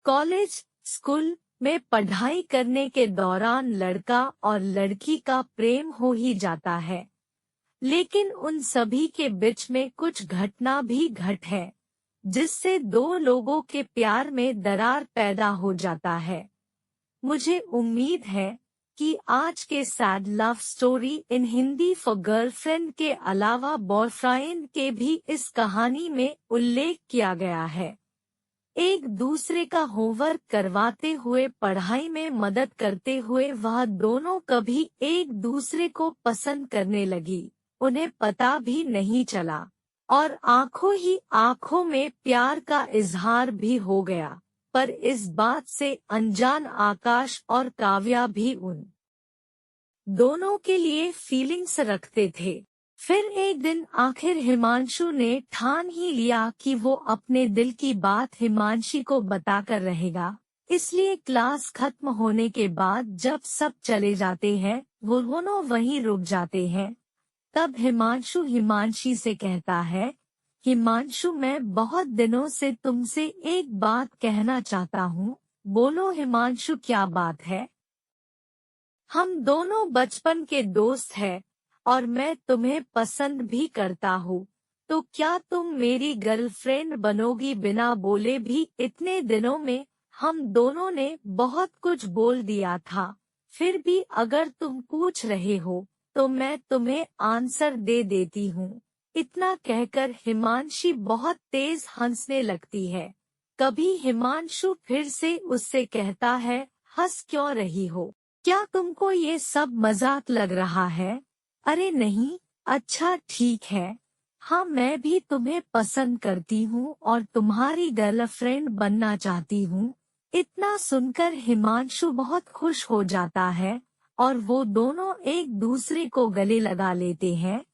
College, school में पढ़ाई करने के दौरान लड़का और लड़की का प्रेम हो ही जाता है, लेकिन उन सभी के बीच में कुछ घटना भी घट है, जिससे दो लोगों के प्यार में दरार पैदा हो जाता है। मुझे उम्मीद है कि आज के sad love story in Hindi for girlfriend के अलावा बॉयफ्रेंड के भी इस कहानी में उल्लेख किया गया है। एक दूसरे का होमवर्क करवाते हुए, पढ़ाई में मदद करते हुए वह दोनों कभी एक दूसरे को पसंद करने लगी, उन्हें पता भी नहीं चला, और आंखों ही आंखों में प्यार का इजहार भी हो गया। पर इस बात से अनजान आकाश और काव्या भी उन दोनों के लिए फीलिंग्स रखते थे। फिर एक दिन आखिर हिमांशु ने ठान ही लिया कि वो अपने दिल की बात हिमांशी को बताकर रहेगा। इसलिए क्लास खत्म होने के बाद जब सब चले जाते हैं, वो दोनों वहीं रुक जाते हैं। तब हिमांशु हिमांशी से कहता है, हिमांशु, मैं बहुत दिनों से तुमसे एक बात कहना चाहता हूँ। बोलो हिमांशु, क्या बात है? हम दोनों बचपन के दोस्त हैं और मैं तुम्हें पसंद भी करता हूँ, तो क्या तुम मेरी गर्लफ्रेंड बनोगी? बिना बोले भी इतने दिनों में हम दोनों ने बहुत कुछ बोल दिया था, फिर भी अगर तुम पूछ रहे हो तो मैं तुम्हें आंसर दे देती हूँ। इतना कहकर हिमांशी बहुत तेज हंसने लगती है। कभी हिमांशु फिर से उससे कहता है, हंस क्यों रही हो? क्या तुमको ये सब मजाक लग रहा है? अरे नहीं, अच्छा ठीक है। हाँ, मैं भी तुम्हें पसंद करती हूँ और तुम्हारी गर्लफ्रेंड बनना चाहती हूँ। इतना सुनकर हिमांशु बहुत खुश हो जाता है और वो दोनों एक दूसरे को गले लगा लेते हैं।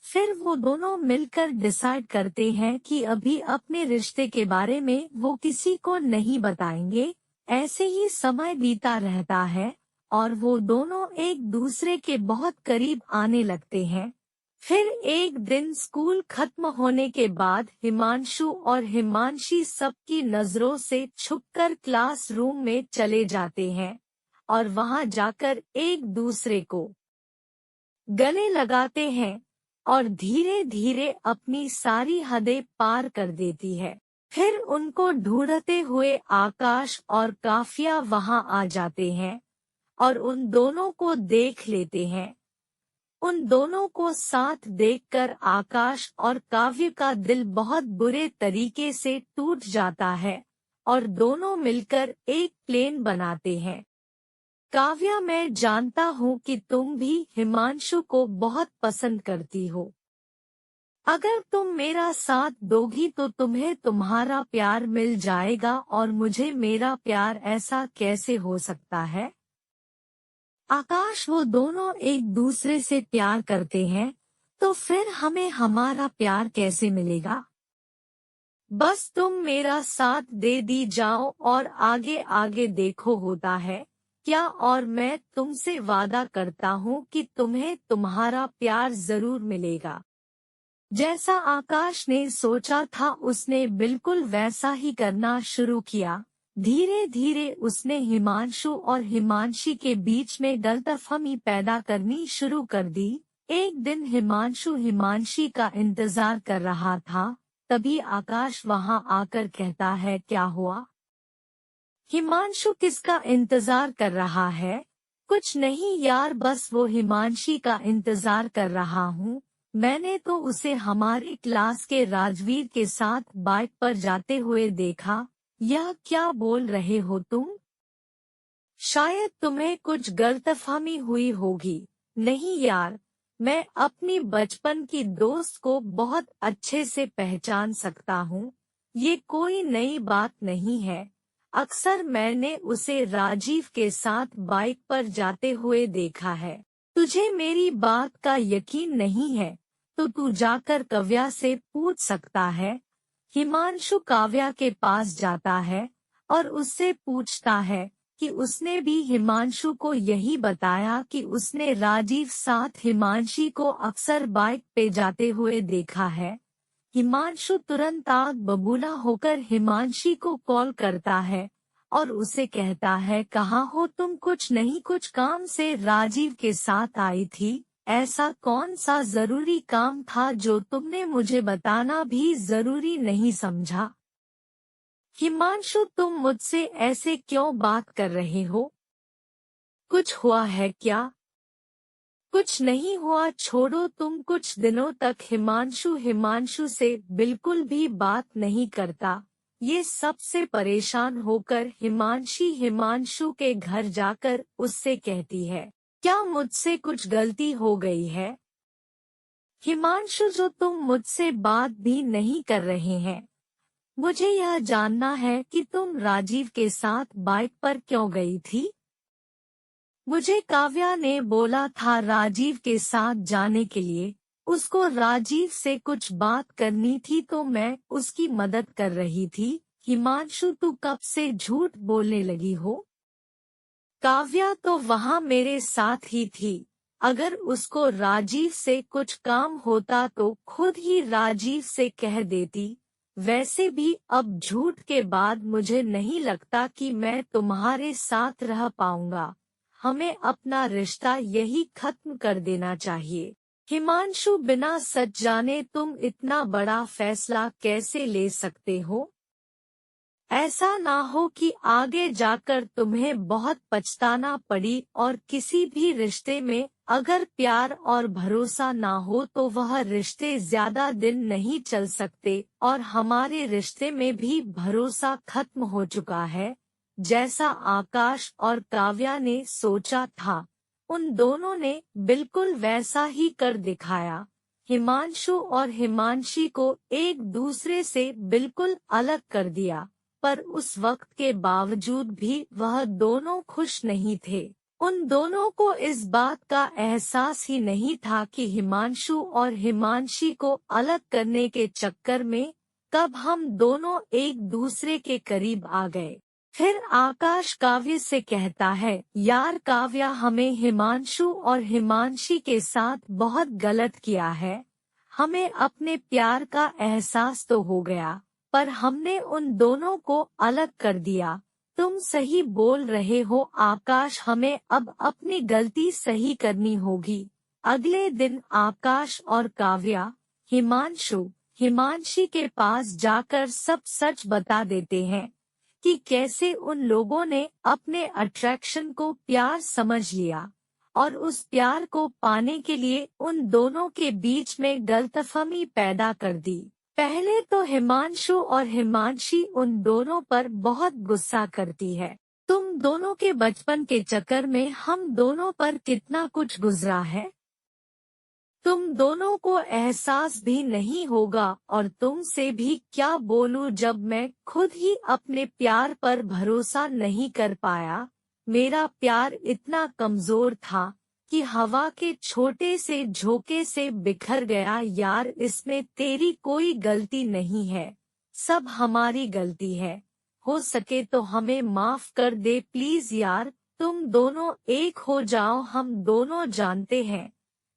फिर वो दोनों मिलकर डिसाइड करते हैं कि अभी अपने रिश्ते के बारे में वो किसी को नहीं बताएंगे। ऐसे ही समय बीता रहता है और वो दोनों एक दूसरे के बहुत करीब आने लगते हैं। फिर एक दिन स्कूल खत्म होने के बाद हिमांशु और हिमांशी सबकी नजरों से छुपकर क्लासरूम में चले जाते हैं और वहां जाकर एक दूसरे को गले लगाते हैं और धीरे धीरे अपनी सारी हदें पार कर देती है। फिर उनको ढूंढते हुए आकाश और काफिया वहां आ जाते हैं और उन दोनों को देख लेते हैं। उन दोनों को साथ देखकर आकाश और काव्य का दिल बहुत बुरे तरीके से टूट जाता है और दोनों मिलकर एक प्लेन बनाते हैं। काव्या, मैं जानता हूँ कि तुम भी हिमांशु को बहुत पसंद करती हो। अगर तुम मेरा साथ दोगी तो तुम्हें तुम्हारा प्यार मिल जाएगा और मुझे मेरा प्यार ऐसा कैसे हो सकता है? आकाश, वो दोनों एक दूसरे से प्यार करते हैं तो फिर हमें हमारा प्यार कैसे मिलेगा? बस तुम मेरा साथ दे दी जाओ और आगे आगे देखो होता है क्या, और मैं तुमसे वादा करता हूँ कि तुम्हें तुम्हारा प्यार जरूर मिलेगा। जैसा आकाश ने सोचा था उसने बिल्कुल वैसा ही करना शुरू किया। धीरे धीरे उसने हिमांशु और हिमांशी के बीच में गलतफहमी पैदा करनी शुरू कर दी। एक दिन हिमांशु हिमांशी का इंतजार कर रहा था, तभी आकाश वहां आकर कहता है, क्या हुआ? हिमांशु, किसका इंतजार कर रहा है? कुछ नहीं यार, बस वो हिमांशी का इंतजार कर रहा हूँ। मैंने तो उसे हमारी क्लास के राजवीर के साथ बाइक पर जाते हुए देखा। यह क्या बोल रहे हो तुम? शायद तुम्हें कुछ गलतफहमी हुई होगी। नहीं यार, मैं अपनी बचपन की दोस्त को बहुत अच्छे से पहचान सकता हूँ। ये कोई नई बात नहीं है। अक्सर मैंने उसे राजीव के साथ बाइक पर जाते हुए देखा है। तुझे मेरी बात का यकीन नहीं है तो तू जाकर काव्या से पूछ सकता है। हिमांशु काव्या के पास जाता है और उससे पूछता है कि उसने भी हिमांशु को यही बताया कि उसने राजीव साथ हिमांशी को अक्सर बाइक पे जाते हुए देखा है। हिमांशु तुरंत आग बबूला होकर हिमांशी को कॉल करता है और उसे कहता है, कहाँ हो तुम? कुछ नहीं, कुछ काम से राजीव के साथ आई थी। ऐसा कौन सा जरूरी काम था जो तुमने मुझे बताना भी जरूरी नहीं समझा? हिमांशु, तुम मुझसे ऐसे क्यों बात कर रहे हो? कुछ हुआ है क्या? कुछ नहीं हुआ, छोड़ो तुम। कुछ दिनों तक हिमांशु से बिल्कुल भी बात नहीं करता। ये सबसे परेशान होकर हिमांशु के घर जाकर उससे कहती है, क्या मुझसे कुछ गलती हो गई है? हिमांशु, जो तुम मुझसे बात भी नहीं कर रहे हैं। मुझे यह जानना है कि तुम राजीव के साथ बाइक पर क्यों गई थी? मुझे काव्या ने बोला था राजीव के साथ जाने के लिए। उसको राजीव से कुछ बात करनी थी तो मैं उसकी मदद कर रही थी। हिमांशु, तू कब से झूठ बोलने लगी हो? काव्या तो वहाँ मेरे साथ ही थी। अगर उसको राजीव से कुछ काम होता तो खुद ही राजीव से कह देती। वैसे भी अब झूठ के बाद मुझे नहीं लगता कि मैं तुम्हारे साथ रह पाऊंगा। हमें अपना रिश्ता यही खत्म कर देना चाहिए। हिमांशु, बिना सच जाने तुम इतना बड़ा फैसला कैसे ले सकते हो? ऐसा ना हो कि आगे जाकर तुम्हें बहुत पछताना पड़ी। और किसी भी रिश्ते में अगर प्यार और भरोसा ना हो तो वह रिश्ते ज्यादा दिन नहीं चल सकते। और हमारे रिश्ते में भी भरोसा खत्म हो चुका है। जैसा आकाश और काव्या ने सोचा था, उन दोनों ने बिल्कुल वैसा ही कर दिखाया। हिमांशु और हिमांशी को एक दूसरे से बिल्कुल अलग कर दिया। पर उस वक्त के बावजूद भी वह दोनों खुश नहीं थे। उन दोनों को इस बात का एहसास ही नहीं था कि हिमांशु और हिमांशी को अलग करने के चक्कर में कब हम दोनों एक दूसरे के करीब आ गए। फिर आकाश काव्य से कहता है, यार काव्या, हमें हिमांशु और हिमांशी के साथ बहुत गलत किया है। हमें अपने प्यार का एहसास तो हो गया, पर हमने उन दोनों को अलग कर दिया। तुम सही बोल रहे हो आकाश, हमें अब अपनी गलती सही करनी होगी। अगले दिन आकाश और काव्या हिमांशी के पास जाकर सब सच बता देते हैं कि कैसे उन लोगों ने अपने अट्रैक्शन को प्यार समझ लिया और उस प्यार को पाने के लिए उन दोनों के बीच में गलतफहमी पैदा कर दी। पहले तो हिमांशु और हिमांशी उन दोनों पर बहुत गुस्सा करती है। तुम दोनों के बचपन के चक्कर में हम दोनों पर कितना कुछ गुजरा है। तुम दोनों को एहसास भी नहीं होगा। और तुमसे भी क्या बोलूं जब मैं खुद ही अपने प्यार पर भरोसा नहीं कर पाया। मेरा प्यार इतना कमजोर था कि हवा के छोटे से झोंके से बिखर गया। यार, इसमें तेरी कोई गलती नहीं है, सब हमारी गलती है। हो सके तो हमें माफ कर दे प्लीज यार। तुम दोनों एक हो जाओ। हम दोनों जानते हैं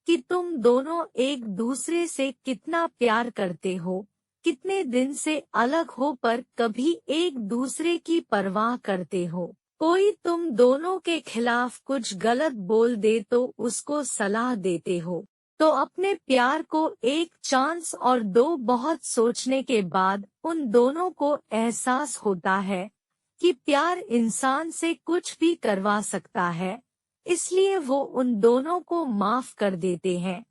कि तुम दोनों एक दूसरे से कितना प्यार करते हो। कितने दिन से अलग हो पर कभी एक दूसरे की परवाह करते हो। कोई तुम दोनों के खिलाफ कुछ गलत बोल दे तो उसको सलाह देते हो। तो अपने प्यार को एक चांस और दो। बहुत सोचने के बाद उन दोनों को एहसास होता है कि प्यार इंसान से कुछ भी करवा सकता है, इसलिए वो उन दोनों को माफ कर देते हैं।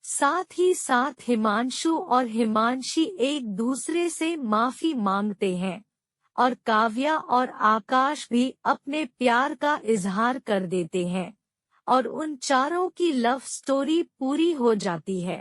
साथ ही साथ हिमांशु और हिमांशी एक दूसरे से माफी मांगते हैं और काव्या और आकाश भी अपने प्यार का इजहार कर देते हैं और उन चारों की लव स्टोरी पूरी हो जाती है।